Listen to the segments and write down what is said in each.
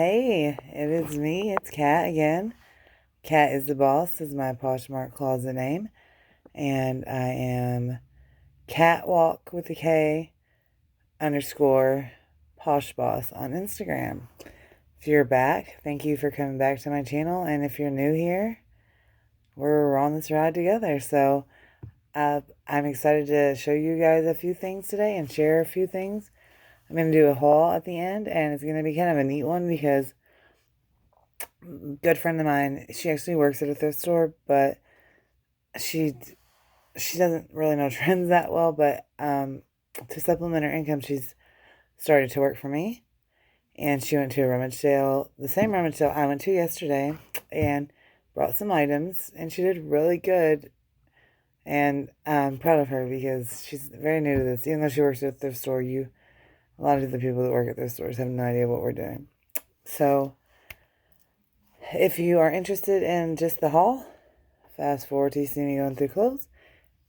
Hey, it is me. It's Kat again. Kat is the boss is my Poshmark closet name, and I am Catwalk with a K underscore Posh Boss on Instagram. If you're back, thank you for coming back to my channel, and if you're new here, we're on this ride together. So I'm excited to show you guys a few things today and share a few things. I'm going to do a haul at the end, and it's going to be kind of a neat one because a good friend of mine, she actually works at a thrift store, but she doesn't really know trends that well, but to supplement her income, she's started to work for me, and she went to a rummage sale, the same rummage sale I went to yesterday, and brought some items, and she did really good, and I'm proud of her because she's very new to this. Even though she works at a thrift store, a lot of the people that work at thrift stores have no idea what we're doing. So if you are interested in just the haul, fast forward till you see me going through clothes.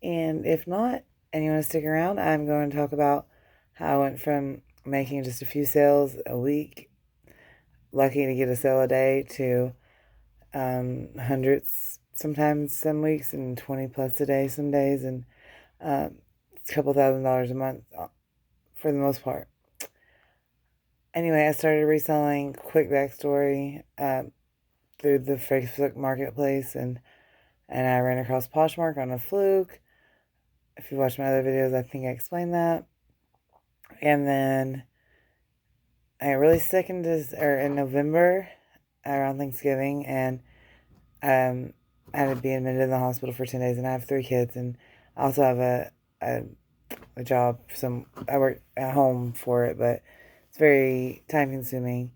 And if not, and you want to stick around, I'm going to talk about how I went from making just a few sales a week, lucky to get a sale a day, to hundreds sometimes some weeks, and 20 plus a day some days, and a couple $1,000s a month for the most part. Anyway, I started reselling. Quick backstory, through the Facebook marketplace, and I ran across Poshmark on a fluke. If you watch my other videos, I think I explained that. And then I got really sick in November around Thanksgiving, and I had to be admitted in the hospital for 10 days, and I have 3 kids, and I also have a job. I work at home for it, but it's very time consuming.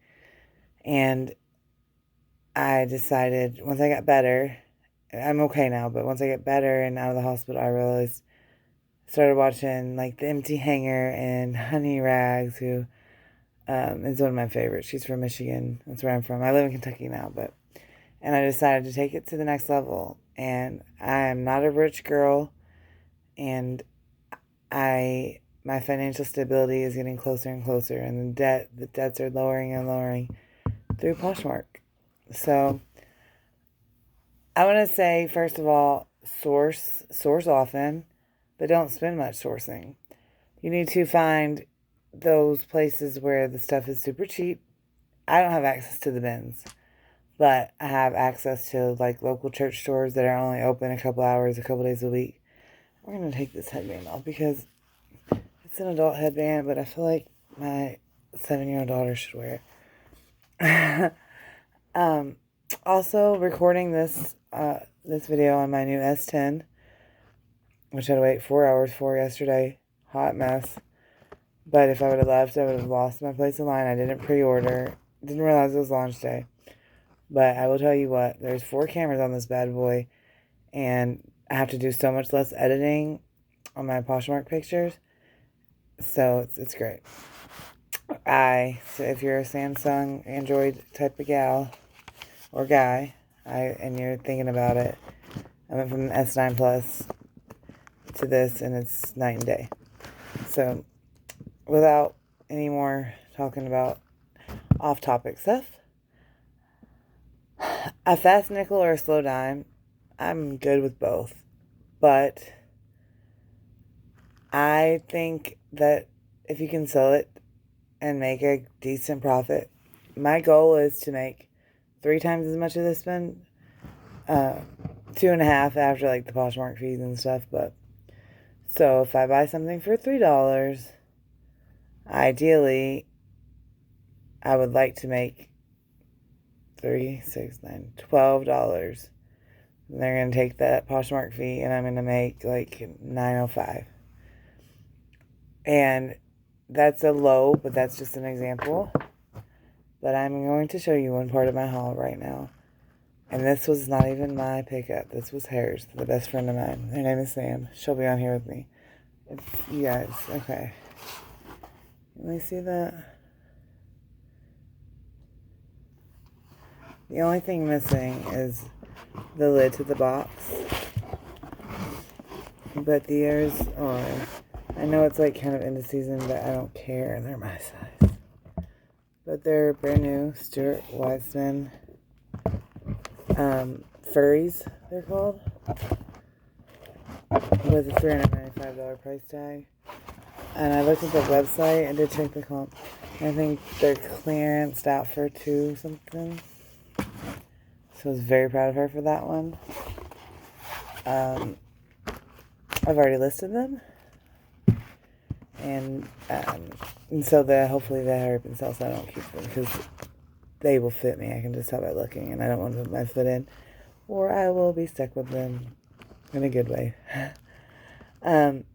And I decided once I got better, I'm okay now, but once I get better and out of the hospital, I started watching like The Empty Hanger and Honey Rags, who is one of my favorites. She's from Michigan. That's where I'm from. I live in Kentucky now, and I decided to take it to the next level. And I am not a rich girl, and my financial stability is getting closer and closer, and the debts are lowering and lowering through Poshmark. So I want to say, first of all, source often, but don't spend much sourcing. You need to find those places where the stuff is super cheap. I don't have access to the bins, but I have access to like local church stores that are only open a couple hours, a couple days a week. We're going to take this headband off because it's an adult headband, but I feel like my 7-year-old daughter should wear it. Also, recording this video on my new S10, which I had to wait 4 hours for yesterday. Hot mess. But if I would have left, I would have lost my place in line. I didn't pre-order. Didn't realize it was launch day. But I will tell you what, there's 4 cameras on this bad boy, and I have to do so much less editing on my Poshmark pictures. So it's great. So if you're a Samsung Android type of gal or guy, and you're thinking about it, I went from S9 Plus to this, and it's night and day. So without any more talking about off-topic stuff, a fast nickel or a slow dime, I'm good with both. But I think that if you can sell it and make a decent profit, my goal is to make 3 times as much as I spend, 2.5 after like the Poshmark fees and stuff. But so if I buy something for $3, ideally I would like to make $12. And they're going to take that Poshmark fee, and I'm going to make like $9.05. And that's a low, but that's just an example. But I'm going to show you one part of my haul right now. And this was not even my pickup. This was hers, the best friend of mine. Her name is Sam. She'll be on here with me. If you guys, okay. Let me see that. The only thing missing is the lid to the box. But the ears are, I know it's like kind of end of season, but I don't care. They're my size. But but they're brand new. Stuart Weitzman furries, they're called, with a $395 price tag. And I looked at the website and did check the comp. I think they're clearanced out for $2 something. So I was very proud of her for that one. I've already listed them. And so hopefully they hurry up and sell, so I don't keep them, because they will fit me. I can just tell by looking, and I don't want to put my foot in, or I will be stuck with them in a good way. Don't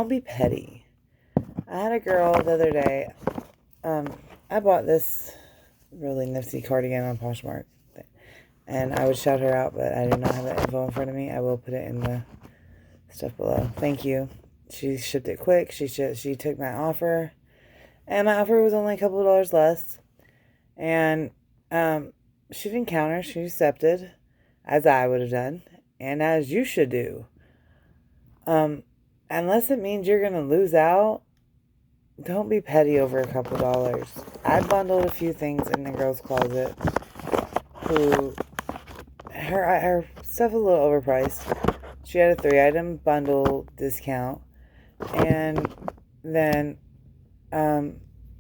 be petty. I had a girl the other day. I bought this really nifty cardigan on Poshmark, and I would shout her out, but I do not have that info in front of me. I will put it in the stuff below. Thank you. She shipped it quick. She took my offer, and my offer was only a couple of dollars less. And she didn't counter. She accepted, as I would have done, and as you should do. Unless it means you're gonna lose out, don't be petty over a couple dollars. I bundled a few things in the girl's closet her stuff was a little overpriced. She had a 3-item bundle discount, and then I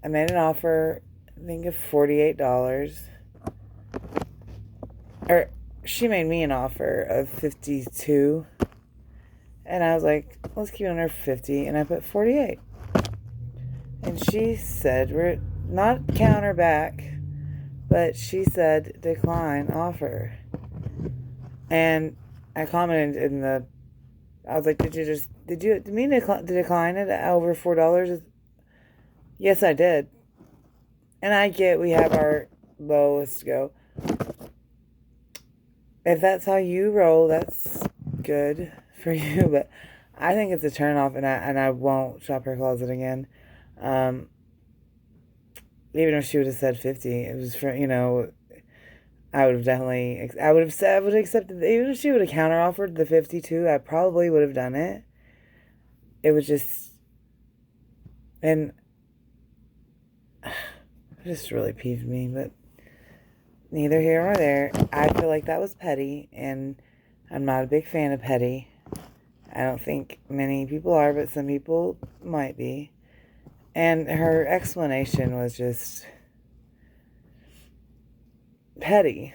made an offer, I think, of $48. Or she made me an offer of $52. And I was like, let's keep it under $50. And I put $48. And she said, we're not counter back, but she said, decline offer. And I commented I was like, did you mean to decline it at over $4? Yes, I did. And I get we have our lowest go. If that's how you roll, that's good for you, but I think it's a turnoff, and I won't shop her closet again. Even if she would have said 50, it was for, I would have accepted, even if she would have counter offered the 52, I probably would have done it. It was just, and it just really peeved me, but neither here nor there. I feel like that was petty, and I'm not a big fan of petty. I don't think many people are, but some people might be. And her explanation was just petty.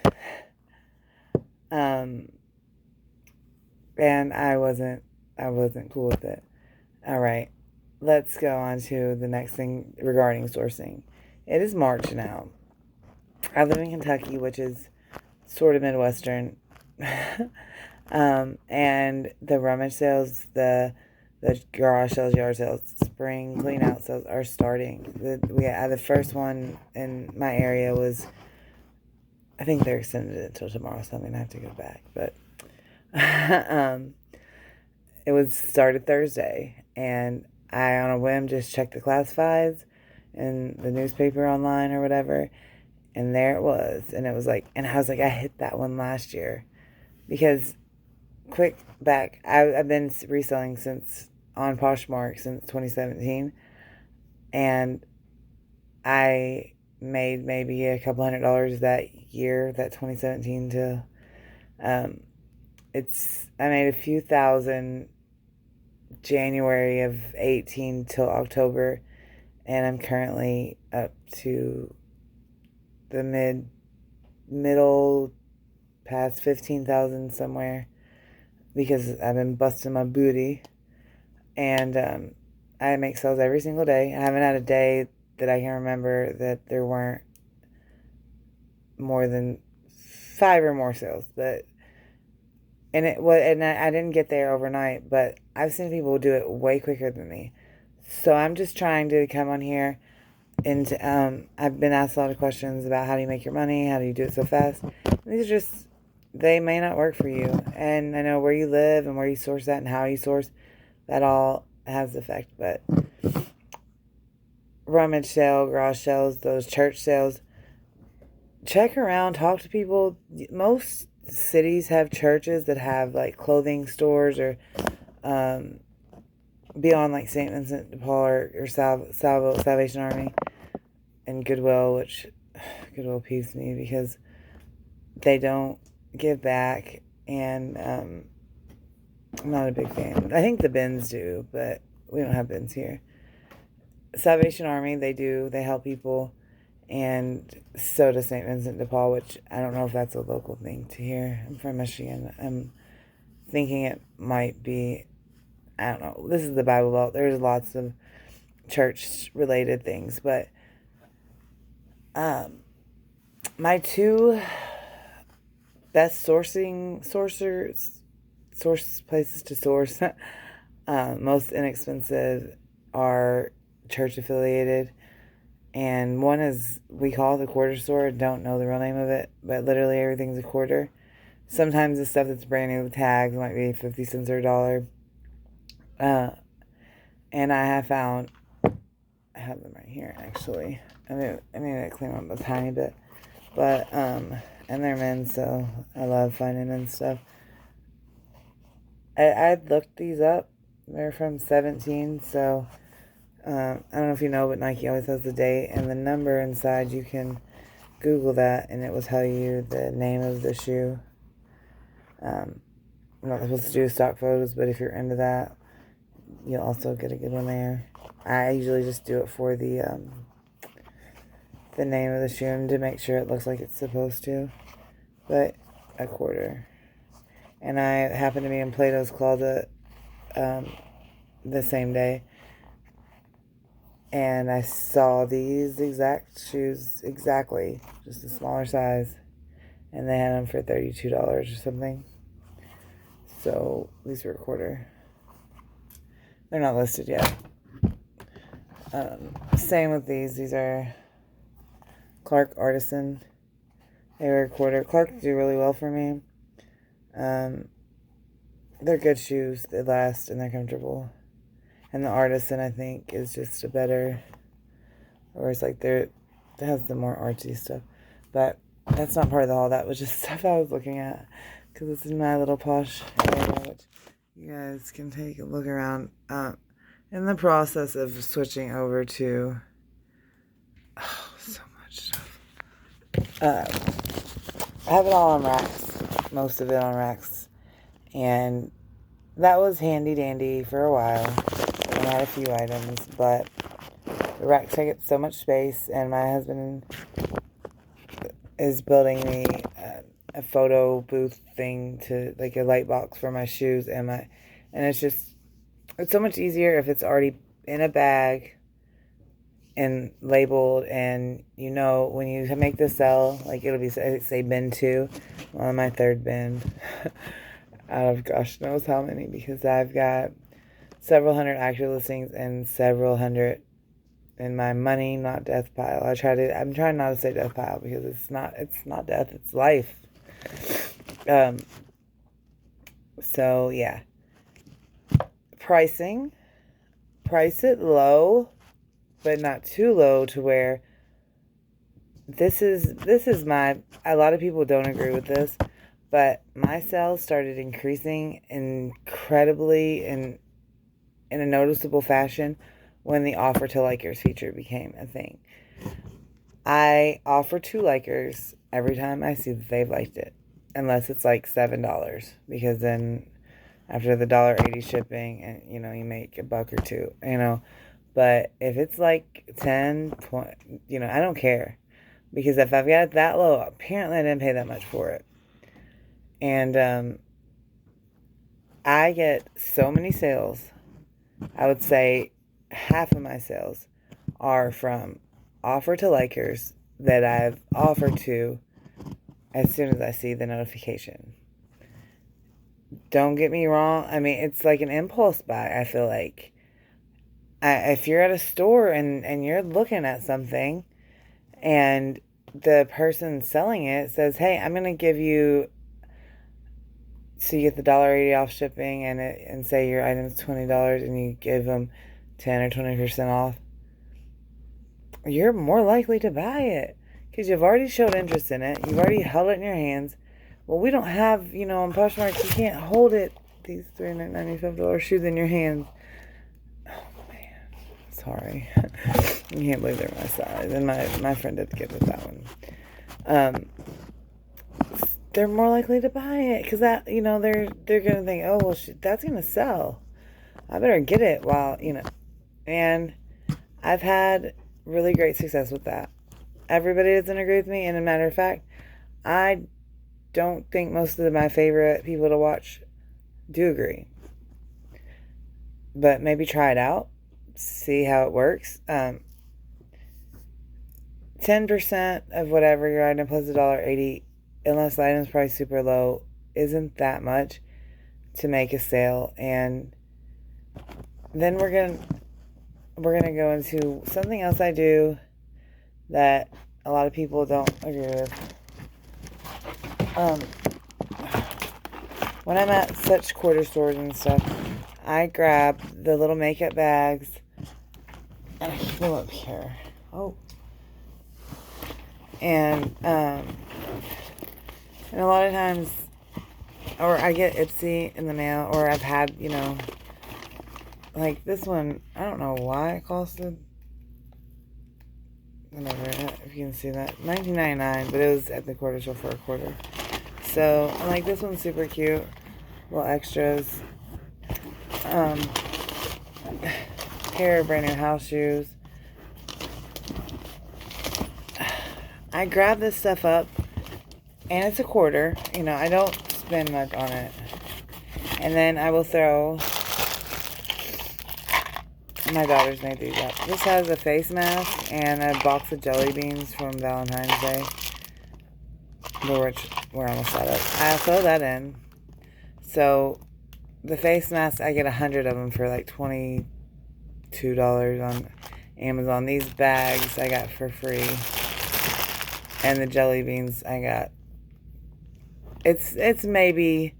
And I wasn't cool with it. All right, let's go on to the next thing regarding sourcing. It is March now. I live in Kentucky, which is sort of Midwestern. And the rummage sales, the garage sales, yard sales, spring clean out sales are starting. The first one in my area was, I think they're extended it until tomorrow, so I'm going to have to go back. But it was started Thursday, and I, on a whim, just checked the classifieds in the newspaper online or whatever, and there it was. And it was like, and I was like, I hit that one last year. Because, quick back, I've been reselling on Poshmark since 2017, and I made maybe a couple $100 that year, that 2017 to, I made a few thousand January of 18 till October, and I'm currently up to the middle past 15,000 somewhere, because I've been busting my booty, and I make sales every single day. I haven't had a day that I can remember that there weren't more than 5 or more sales, but I didn't get there overnight, but I've seen people do it way quicker than me. So I'm just trying to come on here, and I've been asked a lot of questions about how do you make your money, how do you do it so fast. These are just, they may not work for you, and I know where you live and where you source at and how you source, that all has effect. But rummage sale, garage sales, those church sales, check around, talk to people. Most cities have churches that have like clothing stores, or beyond like St. Vincent de Paul or Salvation Army. and Goodwill, which Goodwill peeves me because they don't give back, and I'm not a big fan. I think the bins do, but we don't have bins here. Salvation Army, they do. They help people, and so does St. Vincent de Paul, which I don't know if that's a local thing to here. I'm from Michigan. I'm thinking it might be. I don't know. This is the Bible Belt. There's lots of church-related things, but my two best source places to source, most inexpensive, are church affiliated, and one is, we call it the quarter store. Don't know the real name of it, but literally everything's a quarter. Sometimes the stuff that's brand new with tags might be 50 cents or $1. And I have found, I have them right here actually. I need to clean them up a tiny bit, but and they're men's, so I love finding men's stuff. I looked these up. They're from 17, so I don't know if you know, but Nike always has the date and the number inside. You can Google that, and it will tell you the name of the shoe. I'm not supposed to do stock photos, but if you're into that, you'll also get a good one there. I usually just do it for the name of the shoe and to make sure it looks like it's supposed to. But a quarter. And I happened to be in Plato's Closet the same day, and I saw these exact shoes, exactly, just a smaller size, and they had them for $32 or something. So these were a quarter. They're not listed yet. Same with these. These are Clark Artisan. They were a quarter. Clark do really well for me. They're good shoes. They last and they're comfortable. And the Artisan, I think, is just a better, or it's like it has the more artsy stuff. But that's not part of the haul. That was just stuff I was looking at, because this is my little posh area, which you guys can take a look around. In the process of switching over to, so much stuff. I have it all on racks, most of it on racks, and that was handy dandy for a while. I had a few items, but the racks take up so much space, and my husband is building me a photo booth thing, to like a light box for my shoes, and it's so much easier if it's already in a bag and labeled, and you know when you make the sell, like it'll be say bin 2, I'm on my 3rd bin out of gosh knows how many, because I've got several hundred active listings and several hundred in my money not death pile. I'm trying not to say death pile, because it's not death, it's life. So yeah, price it low, but not too low to where this is a lot of people don't agree with this, but my sales started increasing incredibly in a noticeable fashion when the offer to likers feature became a thing. I offer 2 likers every time I see that they've liked it, unless it's like $7, because then after the $1.80 shipping, and you make $1 or $2, but if it's like 10, 20, I don't care, because if I've got it that low, apparently I didn't pay that much for it. And I get so many sales. I would say half of my sales are from offer to likers that I've offered to as soon as I see the notification. Don't get me wrong. I mean, it's like an impulse buy, I feel like. If you're at a store and you're looking at something and the person selling it says, hey, I'm going to give you, so you get the $1.80 off shipping, and say your item is $20 and you give them 10 or 20% off, you're more likely to buy it because you've already showed interest in it. You've already held it in your hands. Well, we don't have, on Poshmark, you can't hold it, these $395 shoes in your hands. Oh, man. Sorry. You can't believe they're my size. And my friend did get with that one. Um, they're more likely to buy it because that, they're gonna think, oh well, that's gonna sell. I better get it while And I've had really great success with that. Everybody doesn't agree with me, and as a matter of fact, I don't think most of my favorite people to watch do agree. But maybe try it out, see how it works. 10% of whatever your item plus $1.80, unless the item's probably super low, isn't that much to make a sale. And then we're gonna go into something else I do that a lot of people don't agree with. When I'm at such quarter stores and stuff, I grab the little makeup bags and I keep them up here. Oh. And a lot of times, or I get Ipsy in the mail, or I've had, like this one, I don't know why it costed, whatever, if you can see that, $19.99, but it was at the quarter store for a quarter. So, like, this one's super cute, little extras, pair of brand new house shoes. I grab this stuff up, and it's a quarter. I don't spend much on it. And then I will throw... My daughters made these up. This has a face mask and a box of jelly beans from Valentine's Day. We're almost out of. I throw that in. So, the face masks, I get 100 of them for like $22 on Amazon. These bags I got for free. And the jelly beans I got. It's maybe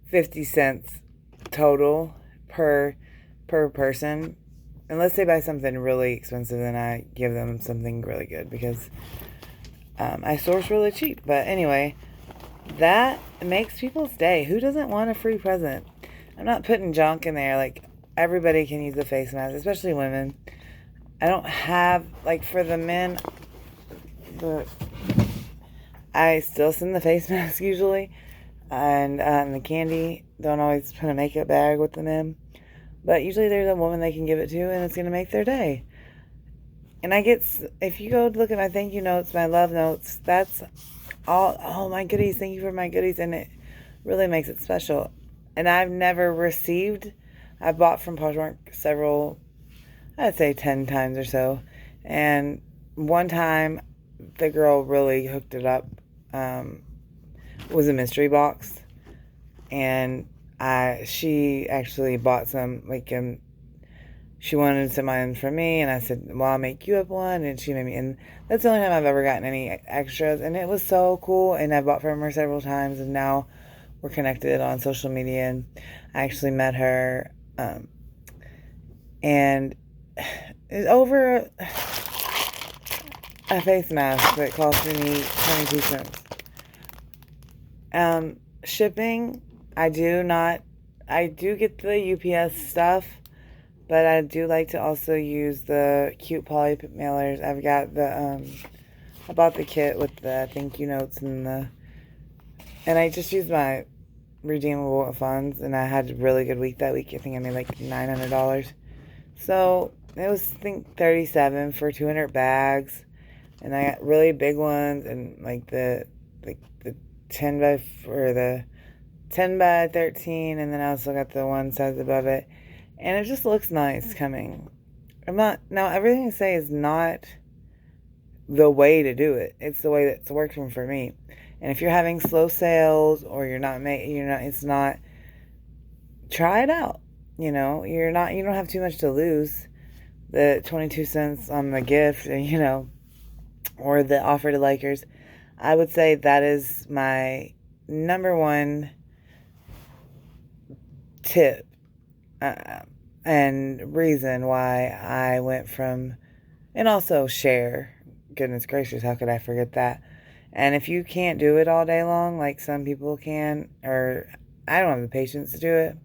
50 cents total per person. Unless they buy something really expensive, then I give them something really good because I source really cheap. But anyway, that makes people's day. Who doesn't want a free present? I'm not putting junk in there. Like, everybody can use the face mask, especially women. I don't have, like, for the men, I still send the face mask usually. And the candy, don't always put a makeup bag with them in. But usually there's a woman they can give it to, and it's going to make their day. And if you go look at my thank you notes, my love notes, that's all my goodies. Thank you for my goodies. And it really makes it special. And I've bought from Poshmark several, I'd say 10 times or so. And one time, the girl really hooked it up. Was a mystery box. And she actually bought some, she wanted some items from me, and I said, well, I'll make you up one, and she made me, and that's the only time I've ever gotten any extras, and it was so cool, and I bought from her several times, and now we're connected on social media, and I actually met her, and it's over a face mask that cost me 22 cents. Shipping, I do get the UPS stuff, but I do like to also use the cute poly mailers. I bought the kit with the thank you notes and I just used my redeemable funds, and I had a really good week that week. I think I made like $900. So it was, I think, $37 for 200 bags, and I got really big ones, and like the 10 by 13, and then I also got the one size above it, and it just looks nice coming. Now everything I say is not the way to do it. It's the way that's working for me. And if you're having slow sales, or try it out. You don't have too much to lose. The 22 cents on the gift, or the offer to likers. I would say that is my number one tip and reason why I went from, and also share. Goodness gracious, how could I forget that? And if you can't do it all day long, like some people can, or I don't have the patience to do it,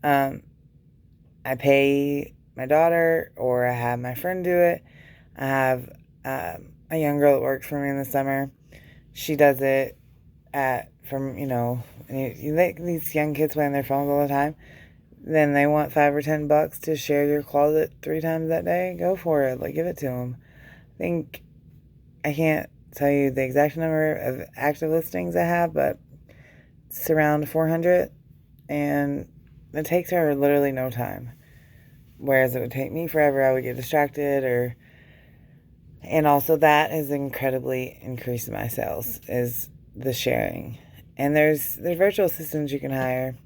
I pay my daughter, or I have my friend do it. I have a young girl that works for me in the summer. She does it these young kids play on their phones all the time. Then they want $5 or $10 to share your closet 3 times that day. Go for it. Like, give it to them. I can't tell you the exact number of active listings I have, but it's around 400, and it takes her literally no time. Whereas it would take me forever, I would get distracted, and also that has incredibly increased my sales, is the sharing. And there's virtual assistants you can hire.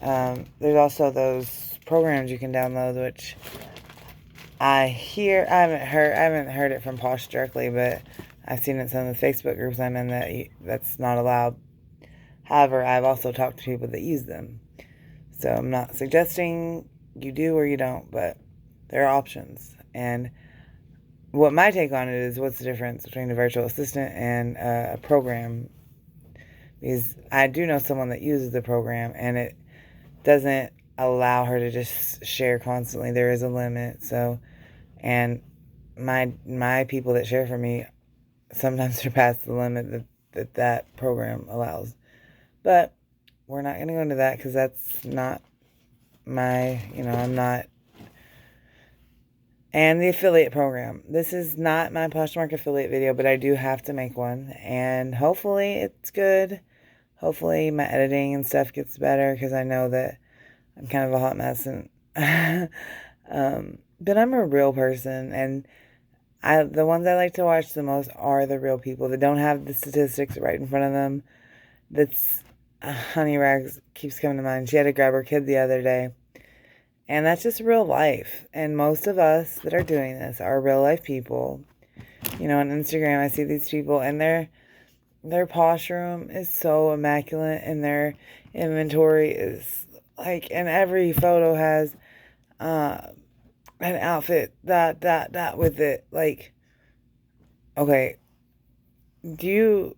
There's also those programs you can download, which I haven't heard it from Posh directly, but I've seen it in some of the Facebook groups I'm in that's not allowed. However, I've also talked to people that use them. So I'm not suggesting you do or you don't, but there are options. And what my take on it is, what's the difference between a virtual assistant and a program? Because I do know someone that uses the program, and it doesn't allow her to just share constantly. There is a limit. So, and my people that share for me sometimes surpass the limit that program allows. But we're not going to go into that, because that's not I'm not. And the affiliate program. This is not my Poshmark affiliate video, but I do have to make one. And hopefully it's good. Hopefully my editing and stuff gets better, because I know that I'm kind of a hot mess. And but I'm a real person. And the ones I like to watch the most are the real people that don't have the statistics right in front of them. Honey Rags keeps coming to mind. She had to grab her kid the other day. And that's just real life. And most of us that are doing this are real life people. On Instagram, I see these people, and their posh room is so immaculate, and their inventory is like, and every photo has an outfit that with it. Like, okay, do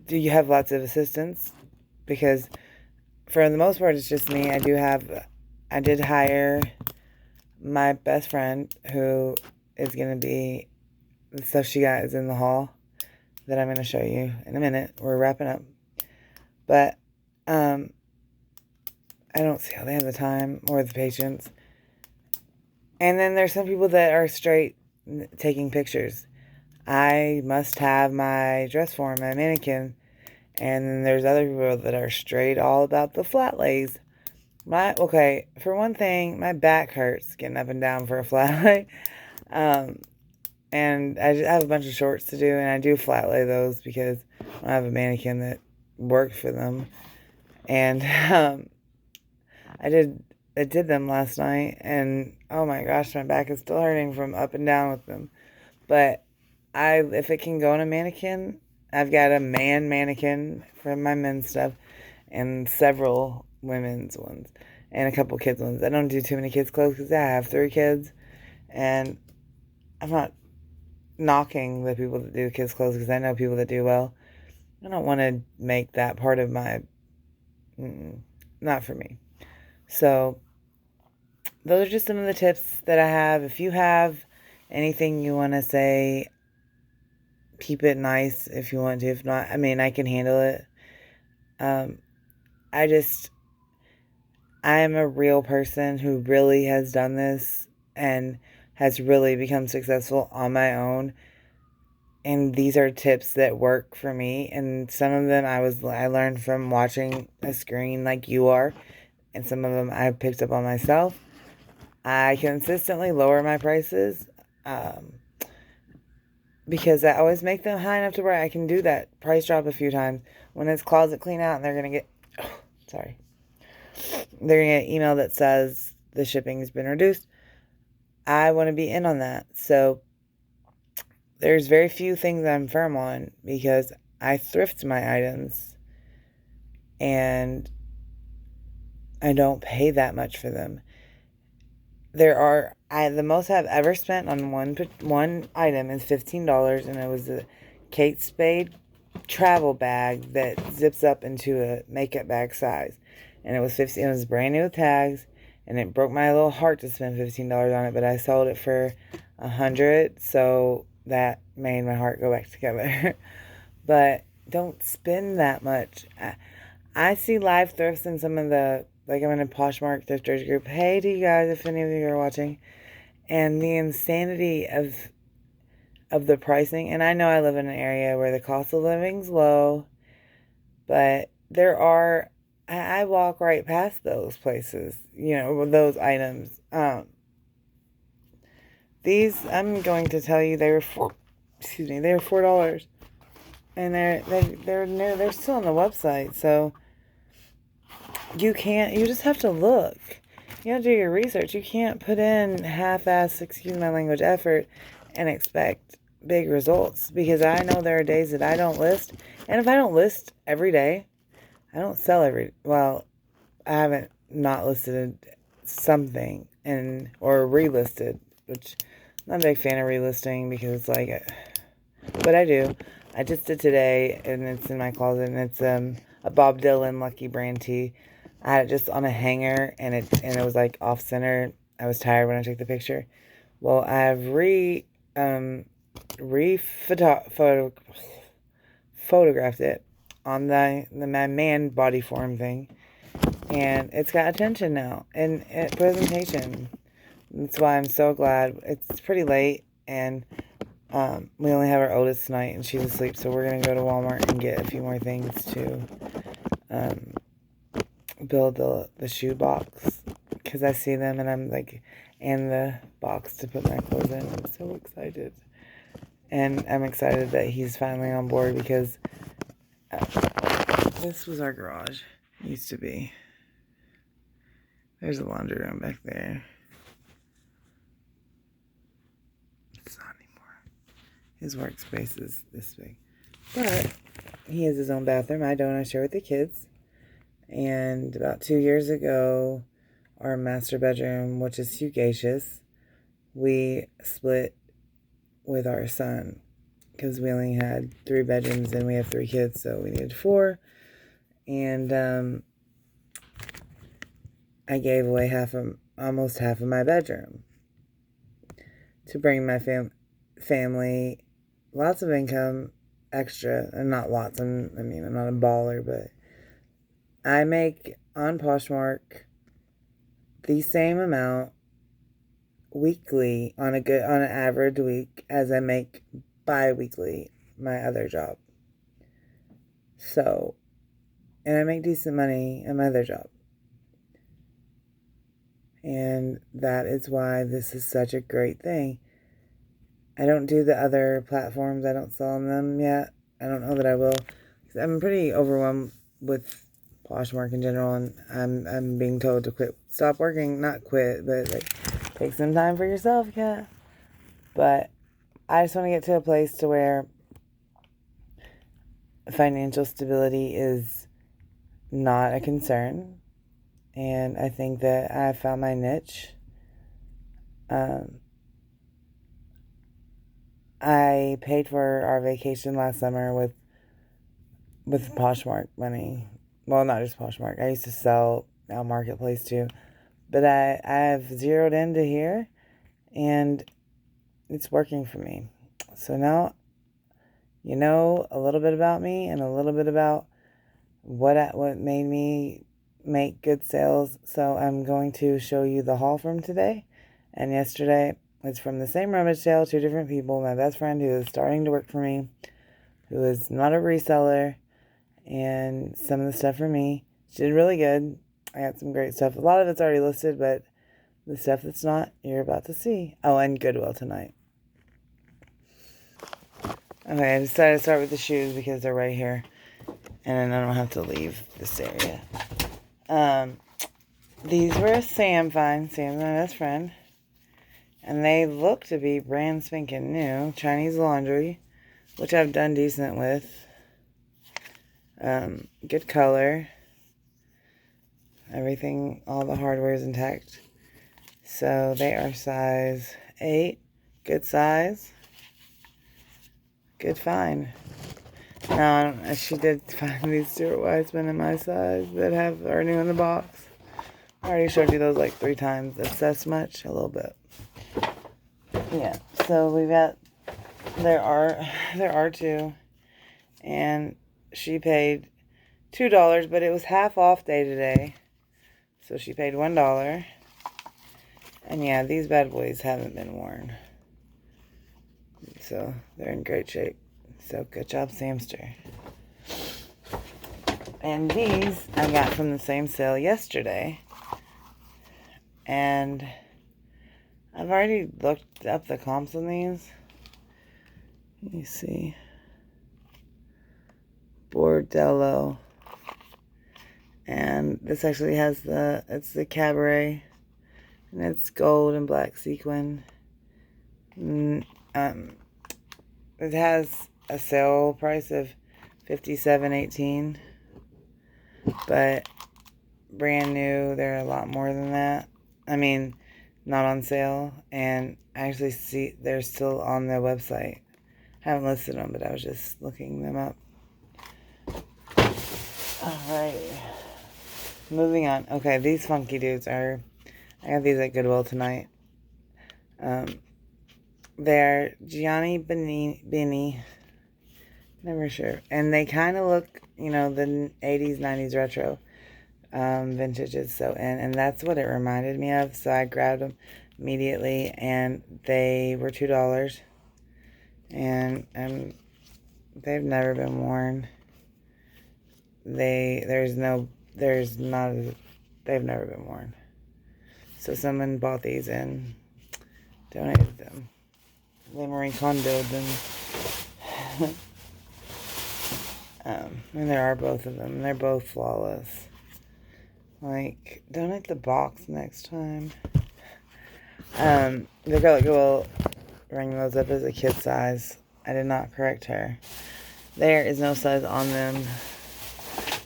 you have lots of assistants? Because for the most part, it's just me. I did hire my best friend, who is going to be, the stuff she got is in the haul that I'm going to show you in a minute. We're wrapping up. But I don't see how they have the time or the patience. And then there's some people that are straight taking pictures. I must have my dress form, my mannequin. And then there's other people that are straight all about the flat lays. For one thing, my back hurts getting up and down for a flat lay. And I have a bunch of shorts to do, and I do flat lay those because I have a mannequin that works for them. And I did them last night, and oh my gosh, my back is still hurting from up and down with them. But if it can go on a mannequin, I've got a man mannequin for my men's stuff, and several women's ones, and a couple kids ones. I don't do too many kids clothes because I have 3 kids, and I'm not knocking the people that do kids clothes, because I know people that do well. I don't want to make that part of not for me. So those are just some of the tips that I have. If you have anything you want to say, keep it nice if you want to. If not, I can handle it. I am a real person who really has done this and has really become successful on my own. And these are tips that work for me. And some of them I learned from watching a screen like you are. And some of them I picked up on myself. I consistently lower my prices because I always make them high enough to where I can do that price drop a few times. When it's closet clean out and they're going to get... They're going to get an email that says the shipping has been reduced. I want to be in on that. So there's very few things I'm firm on because I thrift my items and I don't pay that much for them. The most I've ever spent on one item is $15, and it was a Kate Spade travel bag that zips up into a makeup bag size. And it was brand new with tags, and it broke my little heart to spend $15 on it, but I sold it for 100, so that made my heart go back together. But don't spend that much. I see live thrifts in some of the, like I'm in a Poshmark thrifters group. Hey to you guys, if any of you are watching. And the insanity of the pricing. And I know I live in an area where the cost of living's low, but there are, I walk right past those places, those items. These, I'm going to tell you, they were $4, and they're still on the website. So you just have to look. You have to do your research. You can't put in half-ass, excuse my language, effort and expect big results, because I know there are days that I don't list, and if I don't list every day, I don't sell well, I haven't not listed something or relisted, which I'm not a big fan of relisting, because but I do. I just did today, and it's in my closet, and it's a Bob Dylan Lucky Brand tee. I had it just on a hanger, and it was like off center. I was tired when I took the picture. Well, I have photographed it on the my man body form thing, and it's got attention now and presentation. That's why I'm so glad. It's pretty late, and we only have our oldest tonight, and she's asleep, so we're gonna go to Walmart and get a few more things to build the shoe box, because I see them, and I'm like, and the box to put my clothes in. I'm so excited. And I'm excited that he's finally on board, because this was our garage. It used to be. There's a laundry room back there. It's not anymore. His workspace is this big. But he has his own bathroom. I don't. I share with the kids. And about 2 years ago, our master bedroom, which is fugacious, we split with our son, because we only had 3 bedrooms and we have 3 kids, so we needed 4. And I gave away almost half of my bedroom to bring my family lots of income extra, and not lots. I'm not a baller, but I make on Poshmark the same amount weekly on an average week as I make bi-weekly my other job. So, and I make decent money at my other job. And that is why this is such a great thing. I don't do the other platforms. I don't sell on them yet. I don't know that I will. I'm pretty overwhelmed with Poshmark in general, and I'm being told to stop working, not quit, but take some time for yourself, yeah. But I just want to get to a place to where financial stability is not a concern, and I think that I found my niche. I paid for our vacation last summer with Poshmark money. Well, not just Poshmark. I used to sell on Marketplace too. But I've zeroed into here, and it's working for me. So now you know a little bit about me and a little bit about what made me make good sales. So I'm going to show you the haul from today and yesterday. It's from the same rummage sale, 2 different people. My best friend, who is starting to work for me, who is not a reseller, and some of the stuff for me. She did really good. I got some great stuff. A lot of it's already listed, but the stuff that's not, you're about to see. Oh, and Goodwill tonight. Okay, I decided to start with the shoes because they're right here, and then I don't have to leave this area. These were a Sam find. Sam's my best friend. And they look to be brand spanking new. Chinese laundry, which I've done decent with. Good color. Everything, all the hardware is intact. So they are size 8. Good size. Good find. Now, she did find these Stuart Weitzman in my size that are new in the box. I already showed you those like 3 times. Obsessed much? A little bit. Yeah. So there are two, and she paid $2, but it was half off day today, so she paid $1. And yeah, these bad boys haven't been worn, so they're in great shape. So good job, Samster. And these I got from the same sale yesterday, and I've already looked up the comps on these. Let me see. Bordello. And this actually has it's the Cabaret. And it's gold and black sequin. It has a sale price of $57.18. But brand new, they're a lot more than that. I mean, not on sale. And I actually see they're still on the website. I haven't listed them, but I was just looking them up. Alright. Moving on. Okay, these funky dudes are... I got these at Goodwill tonight. They're Gianni Bini. Never sure. And they kind of look, the 80s, 90s retro. Vintage is so in. And that's what it reminded me of. So I grabbed them immediately. And they were $2. And they've never been worn. They've never been worn. So someone bought these and donated them. They Marie Kondo'd them. And there are both of them. They're both flawless. Like, donate the box next time. The girl at Goodwill rang those up as a kid size. I did not correct her. There is no size on them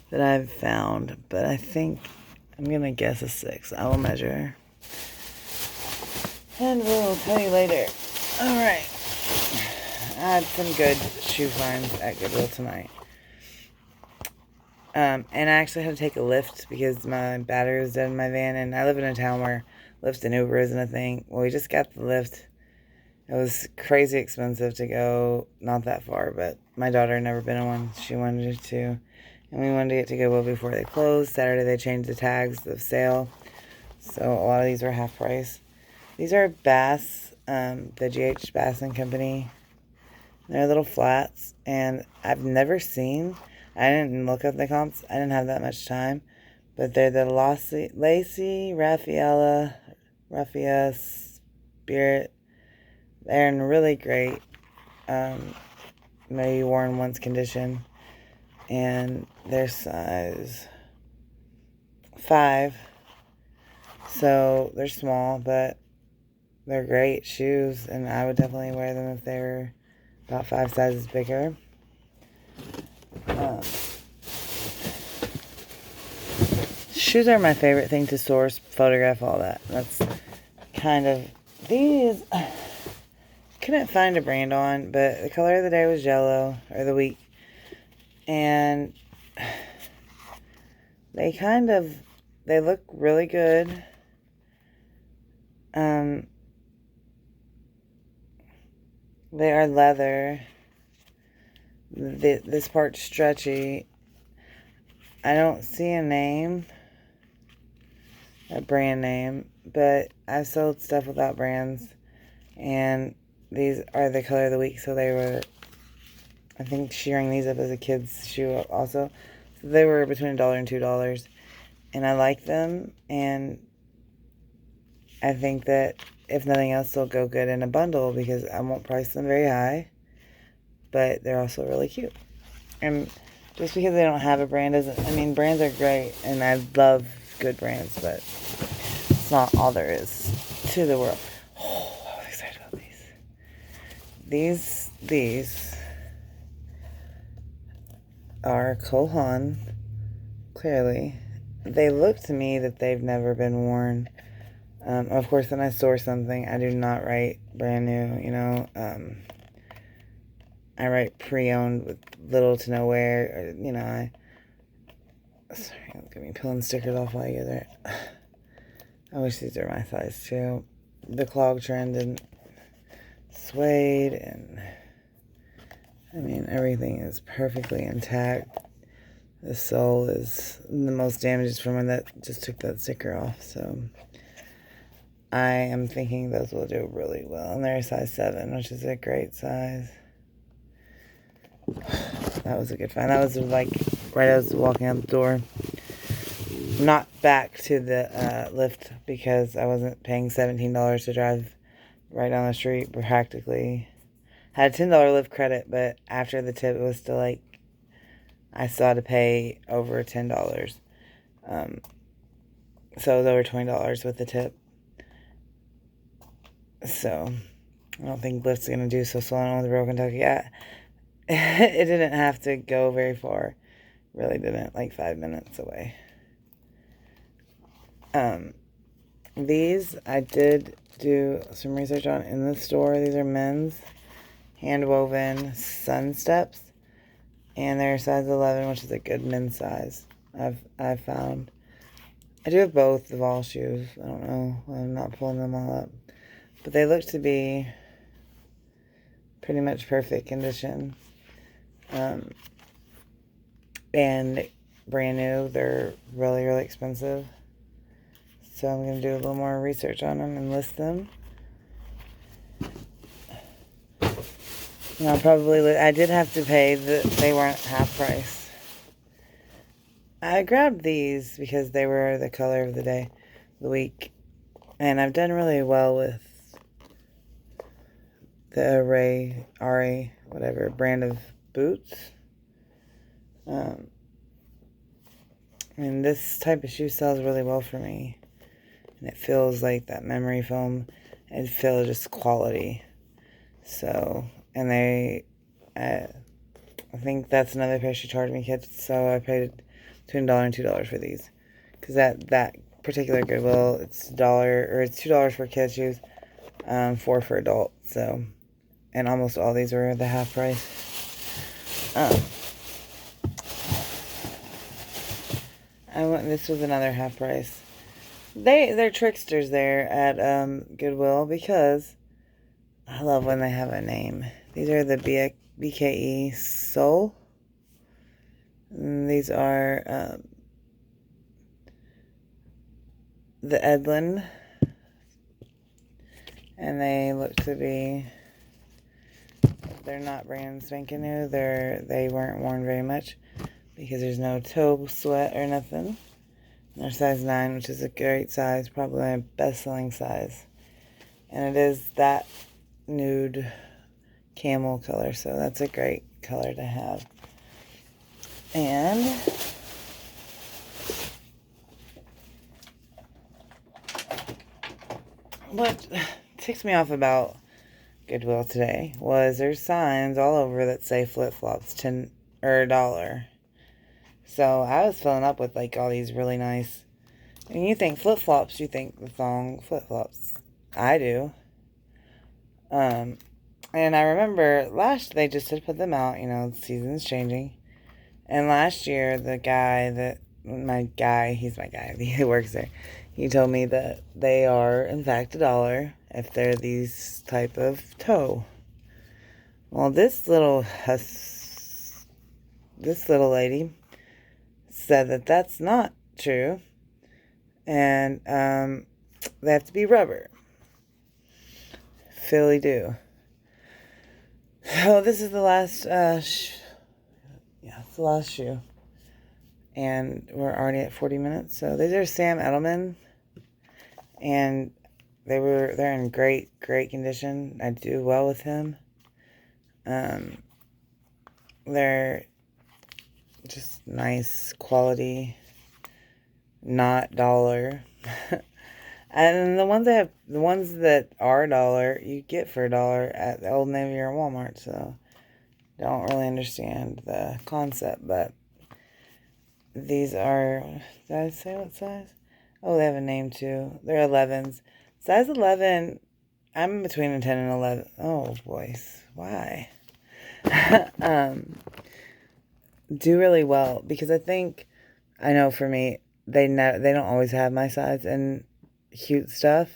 that I've found, but I think I'm gonna guess a 6. I will measure. And we'll tell you later. Alright. I had some good shoe finds at Goodwill tonight. And I actually had to take a Lyft because my battery was dead in my van. And I live in a town where Lyft and Uber isn't a thing. Well, we just got the Lyft. It was crazy expensive to go not that far, but my daughter had never been on one. She wanted to. And we wanted to get to Goodwill before they closed. Saturday they changed the tags of sale. So a lot of these were half price. These are Bass, the GH Bass and Company. They're little flats. And I've never seen... I didn't look up the comps. I didn't have that much time. But they're the Lacy Raffia Spirit. They're in really great, maybe worn once condition. And they're size 5. So they're small, but they're great shoes. And I would definitely wear them if they were about 5 sizes bigger. Shoes are my favorite thing to source, photograph, all that. That's kind of... These... Couldn't find a brand on, but the color of the day was yellow, or the week. And they look really good. They are leather. This part's stretchy. I don't see a brand name, but I've sold stuff without brands, and these are the color of the week, so they were, I think she rang these up as a kid's shoe also, so they were between $1 and $2, and I like them, and I think that if nothing else, they'll go good in a bundle, because I won't price them very high, but they're also really cute. And just because they don't have a brand doesn't... I mean, brands are great, and I love good brands, but it's not all there is to the world. Oh, I was excited about these. These are Cole Haan, clearly. They look to me that they've never been worn. Of course, when I source something, I do not write brand new, I write pre-owned with little to no wear, sorry, look at me peeling stickers off while you get there. I wish these were my size too. The clog trend, and suede, and I mean, everything is perfectly intact. The sole is the most damaged from when that just took that sticker off, so I am thinking those will do really well. And they're a size 7, which is a great size. That was a good find. That was like right as I was walking out the door. Not back to the lift because I wasn't paying $17 to drive right down the street practically. Had a $10 lift credit, but after the tip, it was still like I still had to pay over $10. So it was over $20 with the tip. So I don't think Lyft's going to do so slow on the road Kentucky. It didn't have to go very far. Really didn't, like 5 minutes away. These I did do some research on in the store. These are men's hand-woven sun steps. And they're size 11, which is a good men's size, I've found. I do have both of all shoes. I don't know. I'm not pulling them all up. But they look to be pretty much perfect condition. And brand new. They're really, really expensive. So I'm going to do a little more research on them and list them. And I did have to pay, they weren't half price. I grabbed these because they were the color of the day, the week. And I've done really well with the RA, whatever, brand of boots. And this type of shoe sells really well for me. And it feels like that memory foam. It feels just quality. So, and I think that's another pair she charged me, kids. So I paid between $1 and $2 for these. Because that particular Goodwill, it's it's $2 for kids shoes, $4 for adults. So, and almost all these were the half price. This was another half price. They're tricksters there at Goodwill because I love when they have a name. These are the BKE Soul. And these are the Edlin. And they look to be, they're not brand spanking new. They weren't worn very much because there's no toe sweat or nothing. They're size 9, which is a great size, probably my best-selling size. And it is that nude camel color, so that's a great color to have. And what ticks me off about Goodwill today was there's signs all over that say flip-flops $10 or $1. So I was filling up with like all these really nice, and you think flip-flops, you think the thong flip-flops. I do. And I remember they just had put them out, the season's changing. And last year, he's my guy, he works there. He told me that they are, in fact, $1 if they're these type of toe. Well, this little lady said that that's not true. And they have to be rubber. Philly do. So this is the last it's the last shoe. And we're already at 40 minutes. So these are Sam Edelman. And they're in great condition. I do well with him. They're just nice quality, not $1. And the ones that are $1, you get for $1 at the Old Navy or Walmart. So don't really understand the concept, but these are, did I say what size? Oh, they have a name too. They're 11s. Size 11, I'm between a 10 and 11. Oh, boys. Why? Do really well because I know for me, they don't always have my size and cute stuff.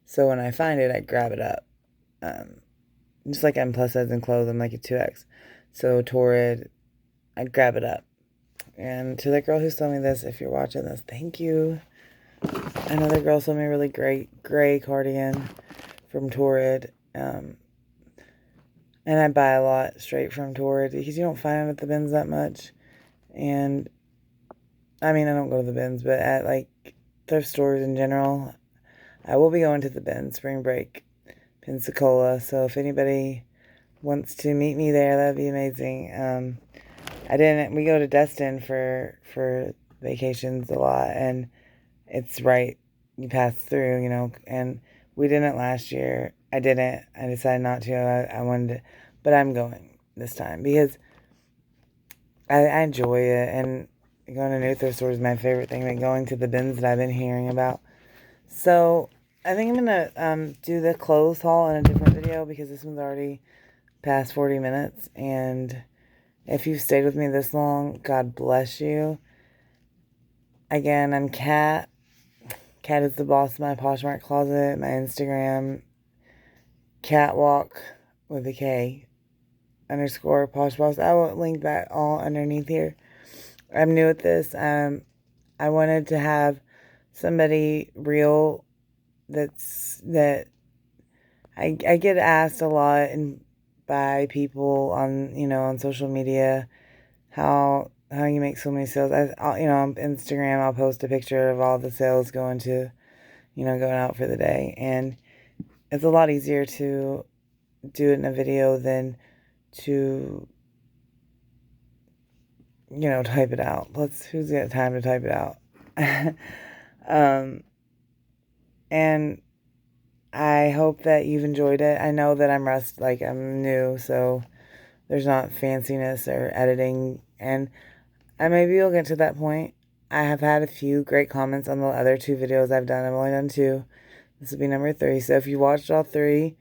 So when I find it, I grab it up. just like I'm plus size in clothes, I'm like a 2X. So Torrid, I grab it up. And to the girl who sold me this, if you're watching this, thank you. Another girl sold me a really great gray cardigan from Torrid. And I buy a lot straight from Torrid because you don't find them at the bins that much. And I mean, I don't go to the bins, but at like thrift stores in general, I will be going to the bins spring break, Pensacola. So if anybody wants to meet me there, that'd be amazing. We go to Destin for vacations a lot, and it's right, you pass through, and we didn't last year. I decided not to. I wanted to, but I'm going this time because I enjoy it, and going to new thrift stores is my favorite thing, like going to the bins that I've been hearing about. So I think I'm gonna do the clothes haul in a different video because this one's already past 40 minutes, and if you've stayed with me this long, God bless you. Again, I'm Kat. Kat is the boss of my Poshmark closet. My Instagram, catwalk with a K _ Posh Boss. I will link that all underneath here. I'm new at this. I wanted to have somebody real that I get asked a lot and by people on social media how you make so many sales. On Instagram I'll post a picture of all the sales going out for the day, and it's a lot easier to do it in a video than to type it out. Plus, who's got time to type it out? And I hope that you've enjoyed it. I know that I'm new, so there's not fanciness or editing, and maybe you'll get to that point. I have had a few great comments on the other 2 videos I've done. I've only done 2. This will be number 3. So if you watched all 3,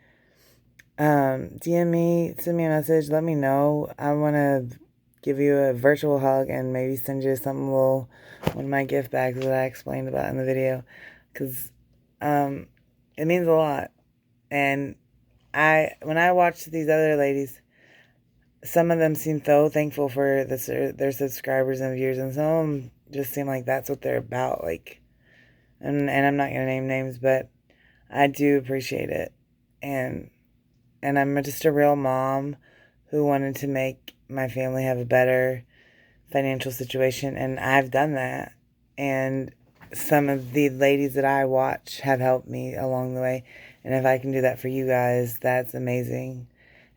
DM me, send me a message, let me know. I want to give you a virtual hug and maybe send you one of my gift bags that I explained about in the video, because it means a lot. And when I watched these other ladies, some of them seem so thankful for their subscribers and viewers, and some of them just seem like that's what they're about. Like, and I'm not gonna name names, but I do appreciate it, and I'm just a real mom who wanted to make my family have a better financial situation, and I've done that. And some of the ladies that I watch have helped me along the way, and if I can do that for you guys, that's amazing.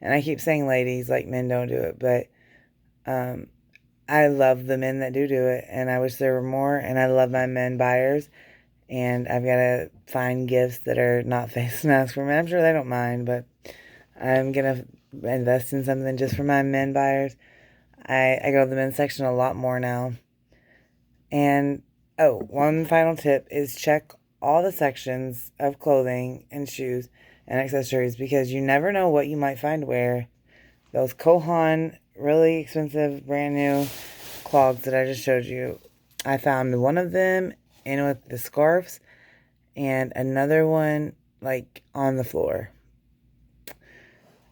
And I keep saying ladies, like men don't do it, but I love the men that do it, and I wish there were more, and I love my men buyers, and I've got to find gifts that are not face masks for men. I'm sure they don't mind, but I'm going to invest in something just for my men buyers. I go to the men's section a lot more now. And, one final tip is check all the sections of clothing and shoes and accessories, because you never know what you might find where. Those Kohan, really expensive, brand new clogs that I just showed you, I found one of them in with the scarves and another one like on the floor.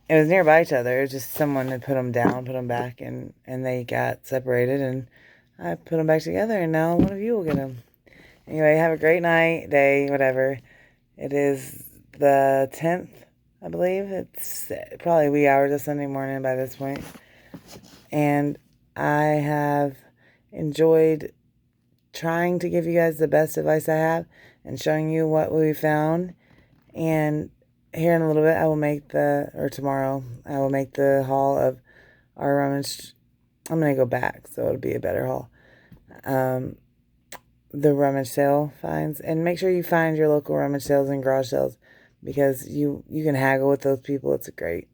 It was nearby each other. It was just someone had put them down, put them back, and they got separated, and I put them back together, and now one of you will get them. Anyway, have a great night, day, whatever. It is the 10th, I believe. It's probably wee hours of Sunday morning by this point. And I have enjoyed trying to give you guys the best advice I have and showing you what we found. And here in a little bit, tomorrow, I will make the haul of our Rummage. I'm going to go back, so it'll be a better haul. The Rummage sale finds, and make sure you find your local Rummage sales and garage sales, because you can haggle with those people. It's great.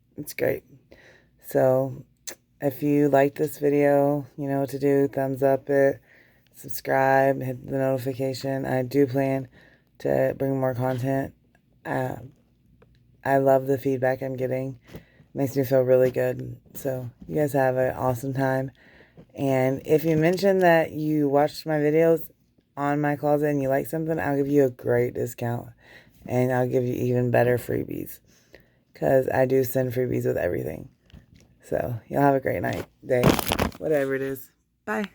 So if you like this video, you know what to do. Thumbs up it, subscribe, hit the notification. I do plan to bring more content. I love the feedback I'm getting. It makes me feel really good. So you guys have an awesome time. And if you mention that you watched my videos on my closet and you like something, I'll give you a great discount. And I'll give you even better freebies. because I do send freebies with everything. So y'all have a great night, day, whatever it is. Bye.